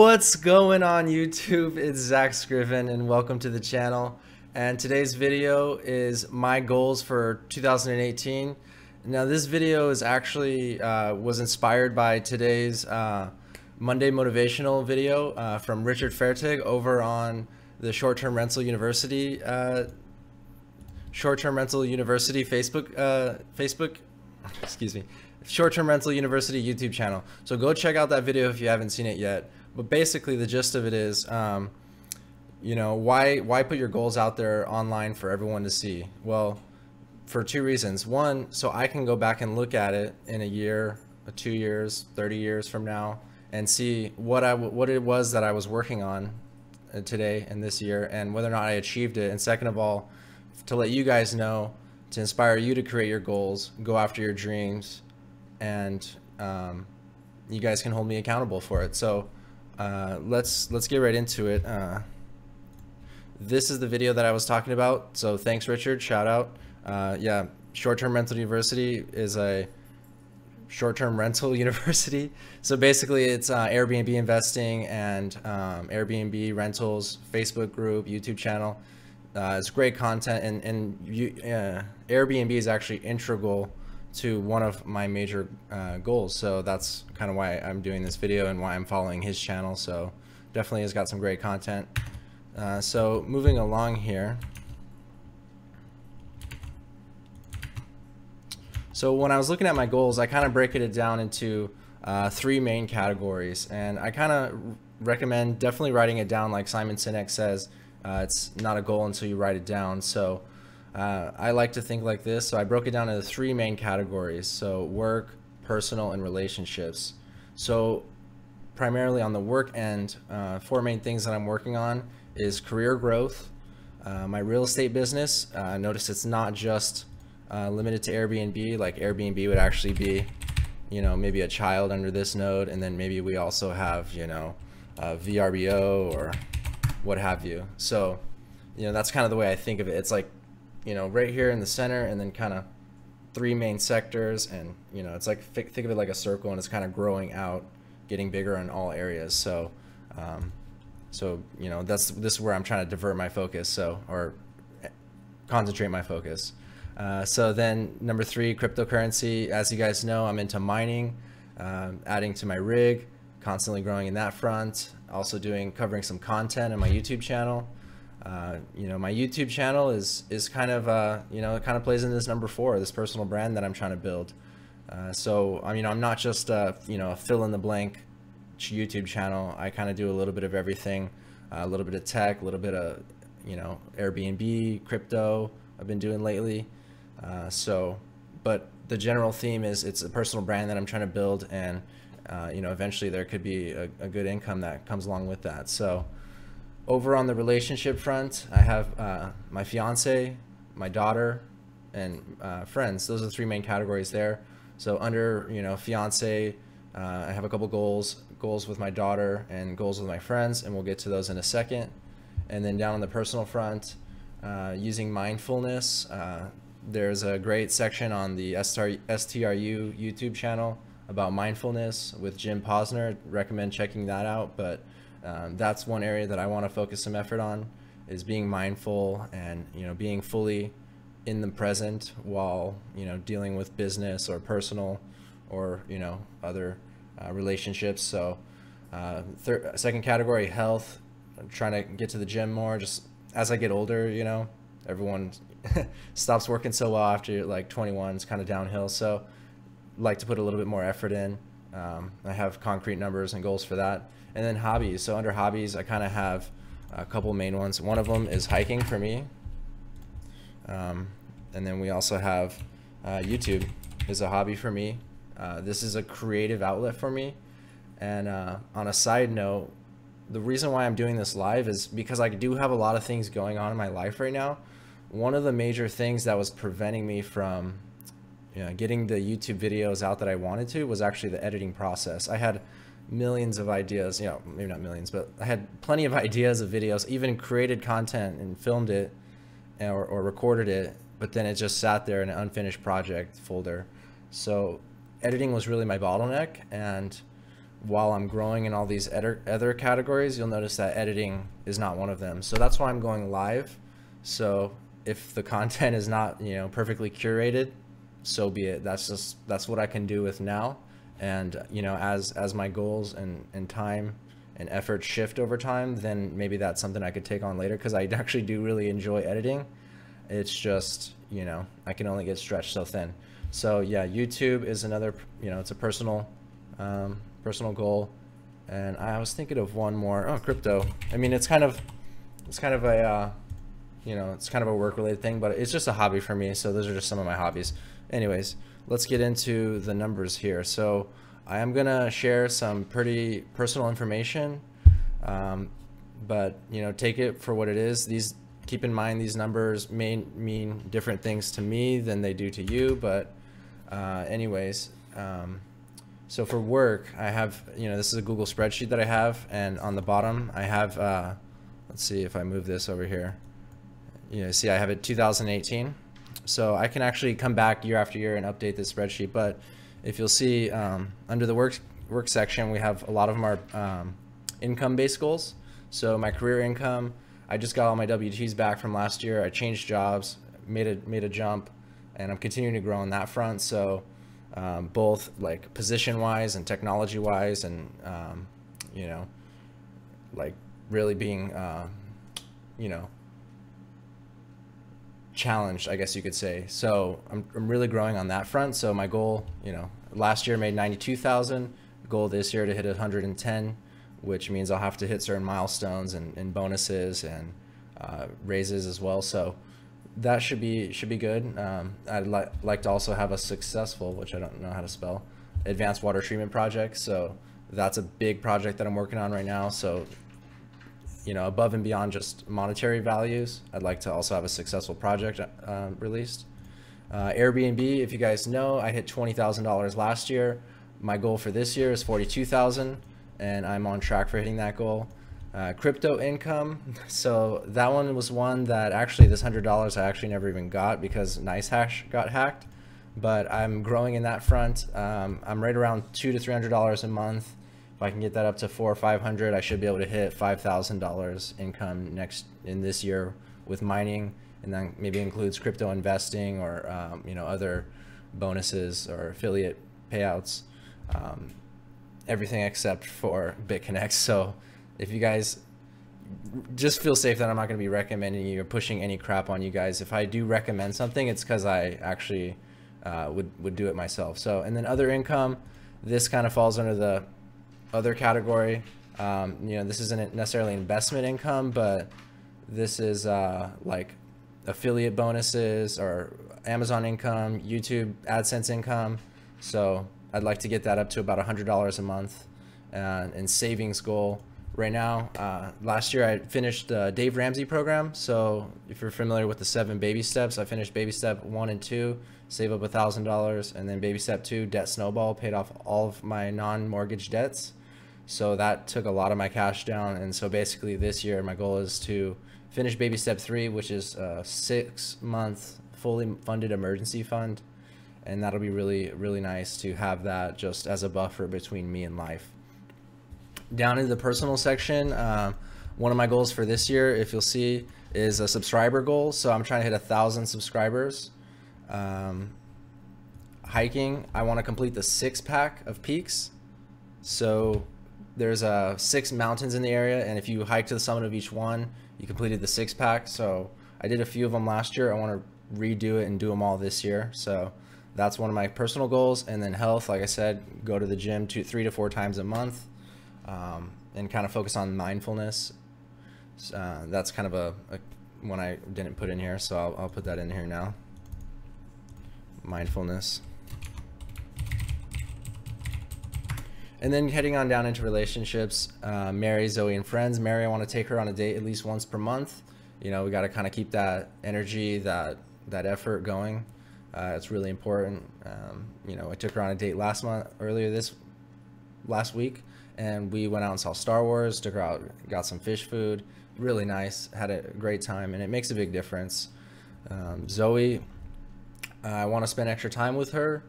What's going on YouTube? It's Zach Scriven and welcome to the channel. And today's video is my goals for 2018. Now this video is actually was inspired by today's Monday motivational video from Richard Fairtig over on the Short-Term Rental University Facebook Short-Term Rental University YouTube channel. So go check out that video if you haven't seen it yet. But basically the gist of it is, you know, why put your goals out there online for everyone to see? Well, for two reasons. One, so I can go back and look at it in a year, 2 years, 30 years from now, and see what it was that I was working on today and this year, and whether or not I achieved it. And second of all, to let you guys know, to inspire you to create your goals, go after your dreams, and you guys can hold me accountable for it. So let's get right into it. This is the video that I was talking about. So thanks, Richard. Shout out. Yeah, Short-Term Rental University is a short-term rental university. So basically it's Airbnb investing and Airbnb rentals, Facebook group, YouTube channel. It's great content, and Airbnb is actually integral to one of my major goals. So that's kind of why I'm doing this video and why I'm following his channel. So definitely has got some great content. So moving along here. So when I was looking at my goals, I kind of break it down into three main categories, and I kind of recommend definitely writing it down. Like Simon Sinek says, it's not a goal until you write it down. So I like to think like this. So I broke it down into three main categories. So work, personal, and relationships. So primarily on the work end, four main things that I'm working on is career growth, my real estate business. Notice it's not just limited to Airbnb. Like Airbnb would actually be, you know, maybe a child under this node, and then maybe we also have, you know, VRBO or what have you. So, you know, that's kind of the way I think of it. It's like, you know, right here in the center, and then kind of three main sectors, and you know, it's like think of it like a circle, and it's kind of growing out, getting bigger in all areas. So so you know, this is where I'm trying to divert my focus, or concentrate my focus. So then number three, cryptocurrency. As you guys know, I'm into mining, adding to my rig, constantly growing in that front. Also covering some content on my YouTube channel. You know, my YouTube channel is kind of, you know, it kind of plays in this number four, this personal brand that I'm trying to build. So, I mean, I'm not just, you know, a fill in the blank YouTube channel. I kind of do a little bit of everything, a little bit of tech, a little bit of, you know, Airbnb, crypto I've been doing lately. But the general theme is it's a personal brand that I'm trying to build, and, you know, eventually there could be a good income that comes along with that. So over on the relationship front, I have my fiance, my daughter, and friends. Those are the three main categories there. So under, you know, fiance, I have a couple goals with my daughter and goals with my friends, and we'll get to those in a second. And then down on the personal front, using mindfulness, there's a great section on the STRU YouTube channel about mindfulness with Jim Posner. Recommend checking that out. But that's one area that I want to focus some effort on, is being mindful and, you know, being fully in the present while, you know, dealing with business or personal or, you know, other relationships. So second category, health. I'm trying to get to the gym more. Just as I get older, you know, everyone stops working so well after you're like 21. It's kind of downhill. So like to put a little bit more effort in. I have concrete numbers and goals for that. And then hobbies. So under hobbies, I kind of have a couple main ones. One of them is hiking for me. And then we also have YouTube is a hobby for me. This is a creative outlet for me. And on a side note, the reason why I'm doing this live is because I do have a lot of things going on in my life right now. One of the major things that was preventing me from, you know, getting the YouTube videos out that I wanted to was actually the editing process. I had millions of ideas, you know, maybe not millions, but I had plenty of ideas of videos, even created content and filmed it or recorded it, but then it just sat there in an unfinished project folder. So editing was really my bottleneck, and while I'm growing in all these other categories, you'll notice that editing is not one of them. So that's why I'm going live. So if the content is not, you know, perfectly curated, so be it. That's what I can do with now. And, you know, as my goals and time and effort shift over time, then maybe that's something I could take on later, because I actually do really enjoy editing. It's just, you know, I can only get stretched so thin. So yeah, YouTube is another, you know, it's a personal goal. And I was thinking of one more. Oh, crypto. I mean, it's kind of a you know, it's kind of a work related thing, but it's just a hobby for me. So those are just some of my hobbies. Anyways, let's get into the numbers here. So I am gonna share some pretty personal information, but you know, take it for what it is. Keep in mind, these numbers may mean different things to me than they do to you, but anyways, so for work, I have, you know, this is a Google spreadsheet that I have, and on the bottom I have, let's see if I move this over here. You know, see I have it 2018. So I can actually come back year after year and update this spreadsheet. But if you'll see, under the work section, we have a lot of them are income-based goals. So my career income, I just got all my W-2s back from last year. I changed jobs, made a jump, and I'm continuing to grow on that front. So both like position-wise and technology-wise, and you know, like really being you know, challenged, I guess you could say. So I'm really growing on that front. So my goal, you know, last year made 92,000. Goal this year to hit 110, which means I'll have to hit certain milestones and bonuses and raises as well. So that should be good. I'd like to also have a successful, which I don't know how to spell, advanced water treatment project. So that's a big project that I'm working on right now. So, you know, above and beyond just monetary values, I'd like to also have a successful project released. Airbnb, if you guys know, I hit $20,000 last year. My goal for this year is 42,000, and I'm on track for hitting that goal. Crypto income, so that one was one that actually this $100 I actually never even got because NiceHash got hacked, but I'm growing in that front. I'm right around $200 to $300 a month. If I can get that up to $400 or $500, I should be able to hit $5,000 income in this year with mining, and then maybe includes crypto investing or you know, other bonuses or affiliate payouts, everything except for BitConnect. So if you guys just feel safe that I'm not going to be recommending you or pushing any crap on you guys. If I do recommend something, it's because I actually would do it myself. So, and then other income, this kind of falls under the other category. You know, this isn't necessarily investment income, but this is like affiliate bonuses or Amazon income, YouTube AdSense income. So I'd like to get that up to about $100 a month. And savings goal right now, last year I finished the Dave Ramsey program. So if you're familiar with the 7 baby steps, I finished baby step 1 and 2, save up $1,000, and then baby step 2, debt snowball, paid off all of my non-mortgage debts. So that took a lot of my cash down. And so basically this year my goal is to finish baby step 3, which is a 6-month fully funded emergency fund. And that'll be really, really nice to have that just as a buffer between me and life. Down in the personal section, one of my goals for this year, if you'll see, is a subscriber goal. So I'm trying to hit 1,000 subscribers. Hiking, I want to complete the 6-pack of peaks. So there's 6 mountains in the area, and if you hike to the summit of each one, you completed the 6-pack. So I did a few of them last year. I want to redo it and do them all this year. So that's one of my personal goals. And then health, like I said, go to the gym 3 to 4 times a month, and kind of focus on mindfulness. That's kind of a one I didn't put in here, so I'll put that in here now. Mindfulness. And then heading on down into relationships, Mary, Zoe, and friends. Mary, I want to take her on a date at least once per month. You know, we got to kind of keep that energy, that effort going. It's really important. You know, I took her on a date last week, and we went out and saw Star Wars, took her out, got some fish food, really nice, had a great time, and it makes a big difference. Zoe, I want to spend extra time with her.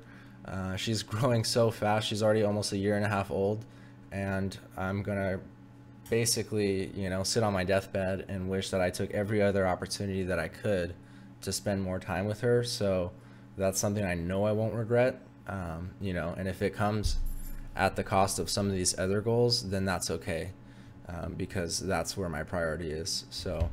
She's growing so fast. She's already almost 1.5 years old, and I'm gonna basically, you know, sit on my deathbed and wish that I took every other opportunity that I could to spend more time with her. So that's something I know I won't regret. You know, and if it comes at the cost of some of these other goals, then that's okay, because that's where my priority is. So,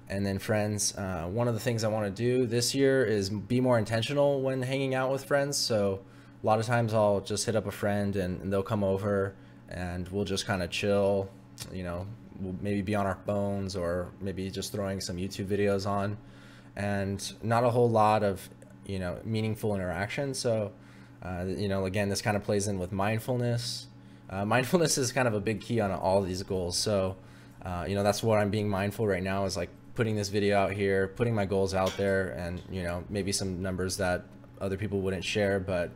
and then friends, one of the things I want to do this year is be more intentional when hanging out with friends. So a lot of times I'll just hit up a friend and they'll come over and we'll just kind of chill, you know, we'll maybe be on our phones or maybe just throwing some YouTube videos on, and not a whole lot of, you know, meaningful interaction. So, you know, again, this kind of plays in with mindfulness. Mindfulness is kind of a big key on all of these goals. So, you know, that's what I'm being mindful right now, is like putting this video out here, putting my goals out there, and, you know, maybe some numbers that other people wouldn't share, but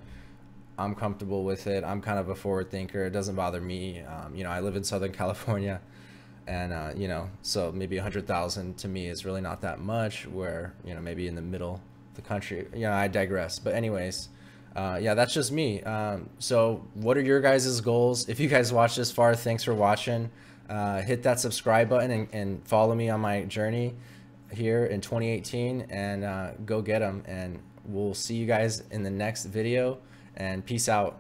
I'm comfortable with it. I'm kind of a forward thinker. It doesn't bother me. You know, I live in Southern California, and, you know, so maybe 100,000 to me is really not that much, where, you know, maybe in the middle of the country, you know, I digress. But anyways, yeah, that's just me. So what are your guys' goals? If you guys watched this far, thanks for watching. Hit that subscribe button and follow me on my journey here in 2018, and go get them. And we'll see you guys in the next video, and peace out.